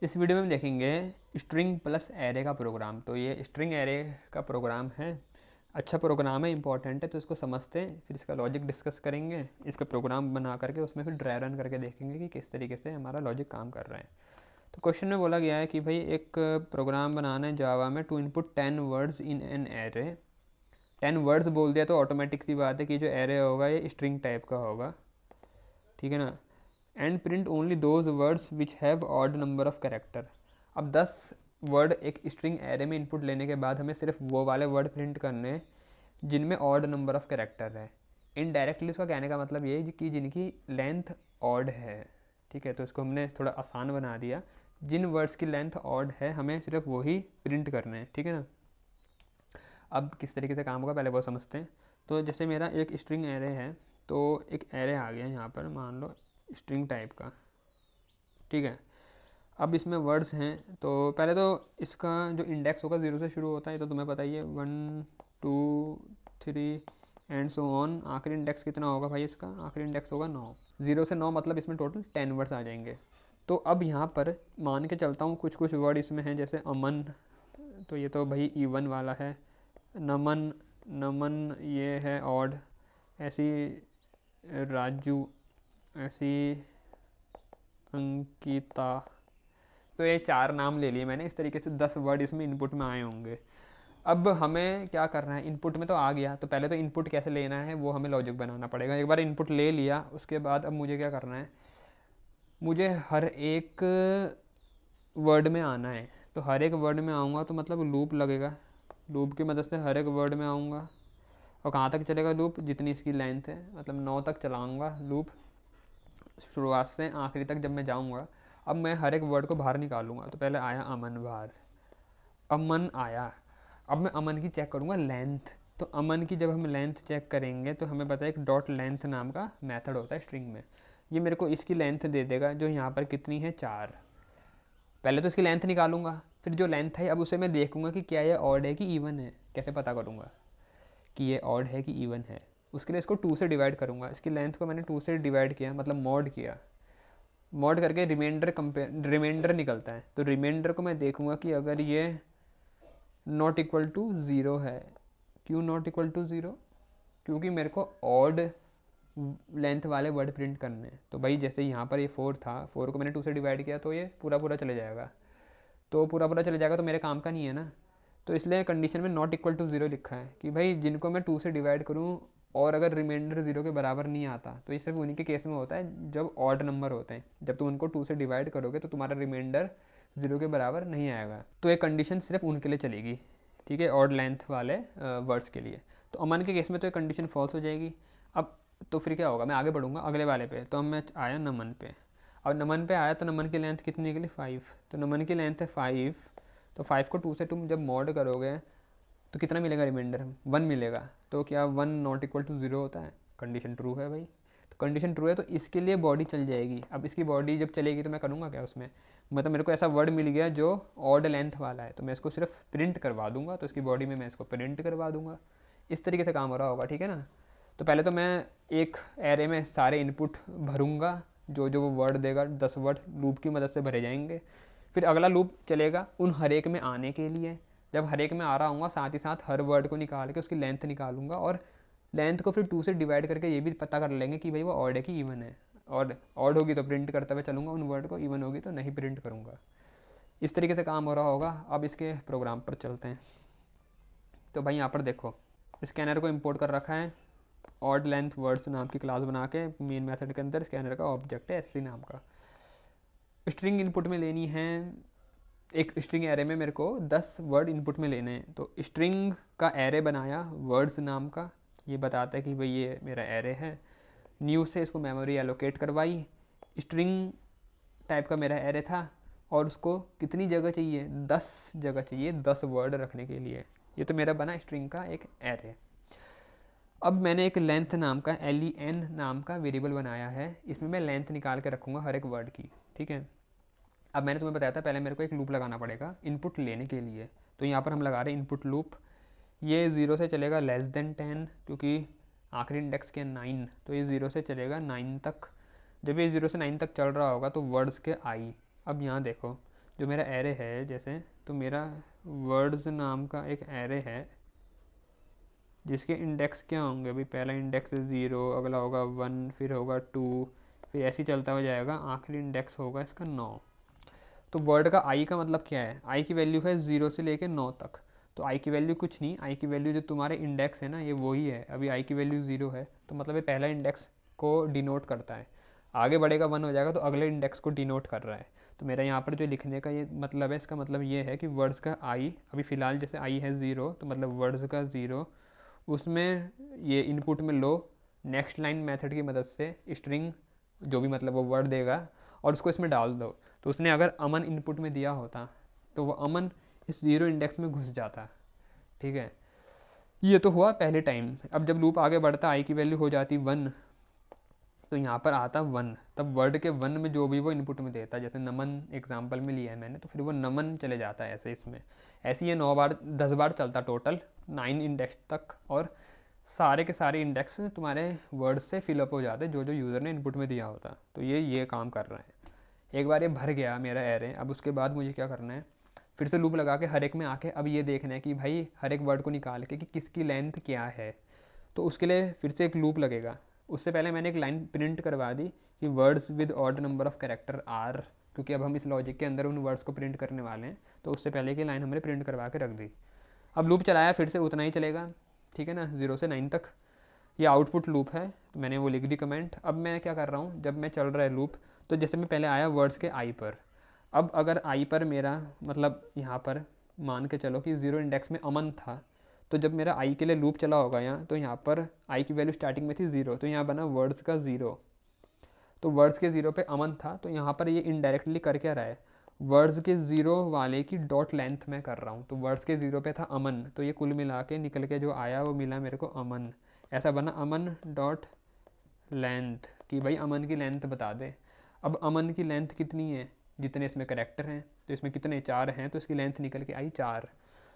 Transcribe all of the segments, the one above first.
इस वीडियो में हम देखेंगे स्ट्रिंग प्लस एरे का प्रोग्राम। तो ये स्ट्रिंग एरे का प्रोग्राम है, अच्छा प्रोग्राम है, इंपॉर्टेंट है, तो इसको समझते हैं, फिर इसका लॉजिक डिस्कस करेंगे, इसका प्रोग्राम बना करके उसमें फिर ड्राई रन करके देखेंगे कि किस तरीके से हमारा लॉजिक काम कर रहा है। तो क्वेश्चन में बोला गया है कि भाई एक प्रोग्राम बनाना है जावा में to input 10 words in an array. 10 words बोल दिया तो ऑटोमेटिक सी बात है कि जो एरे होगा ये स्ट्रिंग टाइप का होगा, ठीक है ना। And print only those words which have odd number of character. अब 10 वर्ड एक स्ट्रिंग एरे में इनपुट लेने के बाद हमें सिर्फ वो वाले वर्ड प्रिंट करने हैं जिनमें ऑड नंबर ऑफ कैरेक्टर है। इनडायरेक्टली उसका कहने का मतलब ये है कि जिनकी लेंथ ऑड है, ठीक है। तो इसको हमने थोड़ा आसान बना दिया, जिन वर्ड्स की लेंथ ऑड है हमें सिर्फ वही प्रिंट करने हैं, ठीक है ना। अब किस तरीके से काम होगा पहले वो समझते हैं। तो जैसे मेरा एक स्ट्रिंग एरे है, तो एक एरे आ गया यहाँ पर, मान लो स्ट्रिंग टाइप का, ठीक है। अब इसमें वर्ड्स हैं, तो पहले तो इसका जो इंडेक्स होगा 0 से शुरू होता है, तो तुम्हें पता ही है 1 2 3 एंड सो ऑन। आखिरी इंडेक्स कितना होगा भाई इसका? आखिरी इंडेक्स होगा 9। 0 से 9 मतलब इसमें टोटल 10 वर्ड्स आ जाएंगे। तो अब यहाँ पर मान के चलता हूँ कुछ कुछ वर्ड इसमें हैं, जैसे अमन, तो ये तो भाई E1 वाला है। नमन, नमन ये है ऑड। ऐसी राजू, ऐसी अंकिता। तो ये 4 नाम ले लिए मैंने। इस तरीके से 10 वर्ड इसमें इनपुट में आए होंगे। अब हमें क्या करना है, इनपुट में तो आ गया, तो पहले तो इनपुट कैसे लेना है वो हमें लॉजिक बनाना पड़ेगा। एक बार इनपुट ले लिया उसके बाद अब मुझे क्या करना है, मुझे हर एक वर्ड में आना है। तो हर एक वर्ड में आऊँगा तो मतलब लूप लगेगा, लूप की मदद से हर एक वर्ड में आऊँगा। और कहाँ तक चलेगा लूप? जितनी इसकी लेंथ है, मतलब 9 तक चलाऊँगा लूप, शुरुआत से आखिरी तक जब मैं जाऊँगा। अब मैं हर एक वर्ड को बाहर निकालूंगा। तो पहले आया अमन बाहर, अमन आया। अब मैं अमन की चेक करूँगा लेंथ। तो अमन की जब हम लेंथ चेक करेंगे तो हमें पता है एक डॉट लेंथ नाम का मेथड होता है स्ट्रिंग में। ये मेरे को इसकी लेंथ दे देगा, जो यहाँ पर कितनी है 4। पहले तो इसकी लेंथ निकालूंगा, फिर जो लेंथ है अब उसे मैं देखूंगा कि क्या ये ऑड है कि इवन है। कैसे पता करूँगा कि ये ऑड है कि इवन है? उसके लिए इसको 2 से डिवाइड करूँगा। इसकी लेंथ को मैंने 2 से डिवाइड किया, मतलब मॉड किया। मॉड करके रिमाइंडर निकलता है। तो रिमाइंडर को मैं देखूंगा कि अगर ये नॉट इक्वल टू ज़ीरो है। क्यों नॉट इक्वल टू ज़ीरो? क्योंकि मेरे को ऑड लेंथ वाले वर्ड प्रिंट करने हैं। तो भाई जैसे यहाँ पर ये 4 था, 4 को मैंने 2 से डिवाइड किया तो ये पूरा पूरा चले जाएगा। तो पूरा पूरा चले जाएगा तो मेरे काम का नहीं है ना। तो इसलिए कंडीशन में नॉट इक्वल टू ज़ीरो लिखा है कि भाई जिनको मैं 2 से डिवाइड करूँ और अगर रिमाइंडर 0 के बराबर नहीं आता, तो ये सिर्फ उन्हीं के केस में होता है जब ऑड नंबर होते हैं। जब तुम उनको 2 से डिवाइड करोगे तो तुम्हारा रिमाइंडर 0 के बराबर नहीं आएगा। तो ये कंडीशन सिर्फ उनके लिए चलेगी, ठीक है, ऑड लेंथ वाले वर्ड्स के लिए। तो अमन के केस में तो ये कंडीशन फॉल्स हो जाएगी। अब तो फिर क्या होगा, मैं आगे बढ़ूँगा अगले वाले पे। तो मैं आया नमन पे। अब नमन पे आया तो नमन की लेंथ कितनी निकली? 5। तो नमन की लेंथ है 5। तो 5 को 2 से तुम जब मॉड करोगे तो कितना मिलेगा रिमाइंडर? 1 मिलेगा। तो क्या 1 नॉट इक्वल टू 0 होता है? कंडीशन ट्रू है भाई। तो कंडीशन ट्रू है तो इसके लिए बॉडी चल जाएगी। अब इसकी बॉडी जब चलेगी तो मैं करूँगा क्या उसमें, मतलब मेरे को ऐसा वर्ड मिल गया जो ऑड लेंथ वाला है, तो मैं इसको सिर्फ प्रिंट करवा दूंगा। तो इसकी बॉडी में मैं इसको प्रिंट करवा दूंगा। इस तरीके से काम हो रहा होगा, ठीक है ना। तो पहले तो मैं एक एरे में सारे इनपुट भरूँगा, जो जो वो वर्ड देगा 10 वर्ड लूप की मदद से भरे जाएंगे। फिर अगला लूप चलेगा उन हर एक में आने के लिए। जब हर एक में आ रहा हूँ साथ ही साथ हर वर्ड को निकाल के उसकी लेंथ निकालूंगा, और लेंथ को फिर 2 से डिवाइड करके ये भी पता कर लेंगे कि भाई वो ऑड है कि इवन है। और ऑड होगी तो प्रिंट करते हुए चलूँगा उन वर्ड को, इवन होगी तो नहीं प्रिंट करूँगा। इस तरीके से काम हो रहा होगा। अब इसके प्रोग्राम पर चलते हैं। तो भाई यहाँ पर देखो, स्कैनर को इम्पोर्ट कर रखा है, ऑड लेंथ वर्ड्स नाम की क्लास बना के मेन मेथड के अंदर स्कैनर का ऑब्जेक्ट है SC नाम का। स्ट्रिंग इनपुट में लेनी है, एक स्ट्रिंग एरे में मेरे को 10 वर्ड इनपुट में लेने हैं। तो स्ट्रिंग का एरे बनाया वर्ड्स नाम का, ये बताता है कि भाई ये मेरा एरे है। न्यू से इसको मेमोरी एलोकेट करवाई। स्ट्रिंग टाइप का मेरा एरे था और उसको कितनी जगह चाहिए? 10 जगह चाहिए 10 वर्ड रखने के लिए। ये तो मेरा बना स्ट्रिंग का एक एरे। अब मैंने एक लेंथ नाम का LEN नाम का वेरिएबल बनाया है। इसमें मैं लेंथ निकाल के रखूँगा हर एक वर्ड की, ठीक है। अब मैंने तुम्हें बताया था पहले मेरे को एक लूप लगाना पड़ेगा इनपुट लेने के लिए। तो यहाँ पर हम लगा रहे हैं इनपुट लूप। ये 0 से चलेगा <10, क्योंकि आखिरी इंडेक्स के 9, तो ये 0 से चलेगा 9 तक। जब ये 0 से 9 तक चल रहा होगा तो वर्ड्स के आई। अब यहाँ देखो, जो मेरा एरे है जैसे, तो मेरा वर्ड्स नाम का एक एरे है जिसके इंडेक्स क्या होंगे, अभी पहला इंडेक्स 0, अगला होगा 1, फिर होगा 2, फिर ऐसे ही चलता हो जाएगा, आखिरी इंडेक्स होगा इसका 9। तो वर्ड का आई का मतलब क्या है, आई की वैल्यू है 0 से लेकर 9 तक। तो आई की वैल्यू कुछ नहीं, आई की वैल्यू जो तुम्हारे इंडेक्स है ना, ये वही है। अभी आई की वैल्यू 0 है तो मतलब ये पहला इंडेक्स को डिनोट करता है। आगे बढ़ेगा 1 हो जाएगा तो अगले इंडेक्स को डिनोट कर रहा है। तो मेरा यहाँ पर जो लिखने का ये मतलब है, इसका मतलब ये है कि वर्ड्स का आई, अभी फ़िलहाल जैसे आई है 0, तो मतलब वर्ड्स का 0, उसमें ये इनपुट में लो, नेक्स्ट लाइन मेथड की मदद से स्ट्रिंग जो भी मतलब वो वर्ड देगा और उसको इसमें डाल दो। तो उसने अगर अमन इनपुट में दिया होता तो वो अमन इस 0 इंडेक्स में घुस जाता। ठीक है, ये तो हुआ पहले टाइम। अब जब लूप आगे बढ़ता, आई की वैल्यू हो जाती 1, तो यहाँ पर आता 1, तब वर्ड के 1 में जो भी वो इनपुट में देता, जैसे नमन एग्जाम्पल में लिया है मैंने, तो फिर वो नमन चले जाता है ऐसे इसमें। ऐसे ये 9 बार 10 बार चलता टोटल 9 इंडेक्स तक, और सारे के सारे इंडेक्स तुम्हारे वर्ड से फिलअप हो जाते जो जो यूज़र ने इनपुट में दिया होता। तो ये काम कर रहा है। एक बार ये भर गया मेरा एरे, अब उसके बाद मुझे क्या करना है, फिर से लूप लगा के हर एक में आके अब ये देखना है कि भाई हर एक वर्ड को निकाल के कि किसकी लेंथ क्या है। तो उसके लिए फिर से एक लूप लगेगा। उससे पहले मैंने एक लाइन प्रिंट करवा दी कि words with odd number of character are, क्योंकि अब हम इस लॉजिक के अंदर उन वर्ड्स को प्रिंट करने वाले हैं, तो उससे पहले की लाइन हमने प्रिंट करवा के रख दी। अब लूप चलाया, फिर से उतना ही चलेगा, ठीक है ना, 0 से 9 तक। ये आउटपुट लूप है, तो मैंने वो लिख दी कमेंट। अब मैं क्या कर रहा हूँ, जब मैं चल रहा है लूप, तो जैसे मैं पहले आया वर्ड्स के आई पर, अब अगर आई पर मेरा मतलब यहाँ पर मान के चलो कि 0 इंडेक्स में अमन था, तो जब मेरा आई के लिए लूप चला होगा यहाँ, तो यहाँ पर आई की वैल्यू स्टार्टिंग में थी 0, तो यहाँ बना वर्ड्स का 0। तो वर्ड्स के 0 पे अमन था, तो यहाँ पर ये इनडायरेक्टली कर क्या रहा है, वर्ड्स के 0 वाले की डॉट लेंथ में कर रहा हूँ। तो वर्ड्स के 0 पे था अमन, तो ये कुल मिला के निकल के जो आया वो मिला मेरे को अमन। ऐसा बना अमन डॉट लेंथ, कि भाई अमन की लेंथ बता दे। अब अमन की लेंथ कितनी है, जितने इसमें करेक्टर हैं, तो इसमें कितने 4 हैं, तो इसकी लेंथ निकल के आई 4।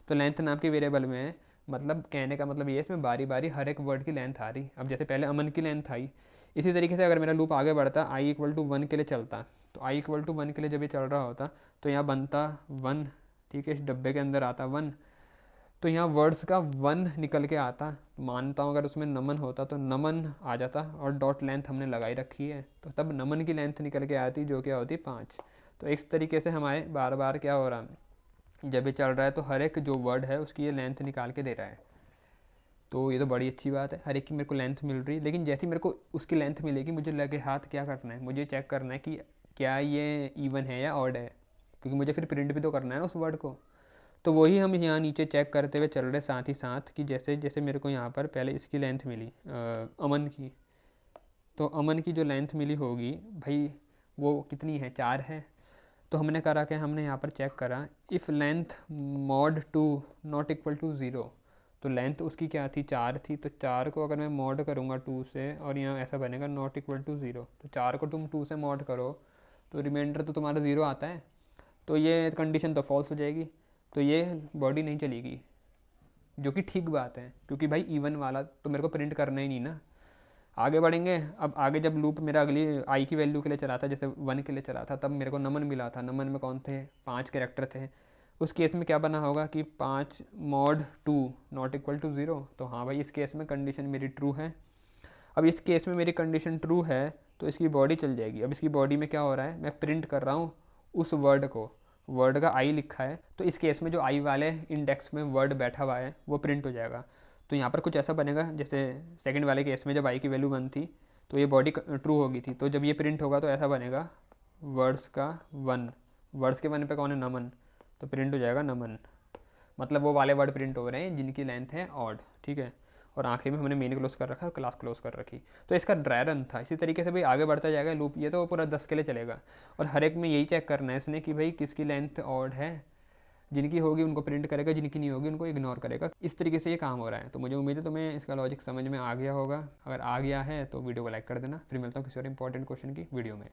तो लेंथ नाम के वेरिएबल में, मतलब कहने का मतलब ये, इसमें बारी बारी हर एक वर्ड की लेंथ आ रही। अब जैसे पहले अमन की लेंथ आई, इसी तरीके से अगर मेरा लूप आगे बढ़ता, आई इक्वल टू 1 के लिए चलता, तो आई इक्वल टू 1 के लिए जब ये चल रहा होता, तो यहाँ बनता 1, ठीक है, इस डब्बे के अंदर आता 1, तो यहाँ वर्ड्स का 1 निकल के आता। मानता हूँ अगर उसमें नमन होता तो नमन आ जाता, और डॉट लेंथ हमने लगाई रखी है, तो तब नमन की लेंथ निकल के आती, जो क्या होती 5। तो इस तरीके से हमारे बार बार क्या हो रहा है, जब ये चल रहा है तो हर एक जो वर्ड है उसकी ये लेंथ निकाल के दे रहा है। तो ये तो बड़ी अच्छी बात है, हर एक की मेरे को लेंथ मिल रही है। लेकिन जैसे मेरे को उसकी लेंथ मिलेगी, मुझे लगे हाथ क्या करना है, मुझे चेक करना है कि क्या ये इवन है या ऑड है, क्योंकि मुझे फिर प्रिंट भी तो करना है ना उस वर्ड को। तो वही हम यहाँ नीचे चेक करते हुए चल रहे, साथ ही साथ कि जैसे जैसे मेरे को यहाँ पर पहले इसकी लेंथ मिली अमन की, तो अमन की जो लेंथ मिली होगी भाई वो कितनी है, 4 है। तो हमने करा कि हमने यहाँ पर चेक करा, if length mod 2 not equal to 0, तो लेंथ उसकी क्या थी, 4 थी। तो 4 को अगर मैं मॉड करूँगा 2 से, और यहाँ ऐसा बनेगा नॉट इक्वल टू 0, तो 4 को तुम 2 से मॉड करो तो रिमाइंडर तो तुम्हारा 0 आता है, तो ये कंडीशन तो फॉल्स हो जाएगी, तो ये बॉडी नहीं चलेगी, जो कि ठीक बात है, क्योंकि भाई इवन वाला तो मेरे को प्रिंट करना ही नहीं ना। आगे बढ़ेंगे, अब आगे जब लूप मेरा अगली आई की वैल्यू के लिए चला था, जैसे 1 के लिए चला था, तब मेरे को नमन मिला था। नमन में कौन थे, 5 कैरेक्टर थे। उस केस में क्या बना होगा कि 5 मॉड 2 नॉट इक्वल टू 0, तो हाँ भाई इस केस में कंडीशन मेरी ट्रू है। अब इस केस में मेरी कंडीशन ट्रू है तो इसकी बॉडी चल जाएगी। अब इसकी बॉडी में क्या हो रहा है, मैं प्रिंट कर रहा हूँ उस वर्ड को, वर्ड का आई लिखा है, तो इस केस में जो आई वाले इंडेक्स में वर्ड बैठा हुआ है वो प्रिंट हो जाएगा। तो यहाँ पर कुछ ऐसा बनेगा, जैसे सेकंड वाले केस में जब आई की वैल्यू 1 थी तो ये बॉडी ट्रू होगी थी, तो जब ये प्रिंट होगा तो ऐसा बनेगा वर्ड्स का 1, वर्ड्स के 1 पे कौन है, नमन, तो प्रिंट हो जाएगा नमन। मतलब वो वाले वर्ड प्रिंट हो रहे हैं जिनकी लेंथ है ऑड, ठीक है। और आखिरी में हमने मेन क्लोज कर रखा और क्लास क्लोज कर रखी। तो इसका ड्राई रन था। इसी तरीके से भाई आगे बढ़ता जाएगा लूप, ये तो पूरा 10 के लिए चलेगा, और हर एक में यही चेक करना है इसने कि भाई किसकी लेंथ ऑड है, जिनकी होगी उनको प्रिंट करेगा, जिनकी नहीं होगी उनको इग्नोर करेगा। इस तरीके से ये काम हो रहा है। तो मुझे उम्मीद है तुम्हें इसका लॉजिक समझ में आ गया होगा। अगर आ गया है तो वीडियो को लाइक कर देना। फिर मिलता हूँ किसी और इंपॉर्टेंट क्वेश्चन की वीडियो में।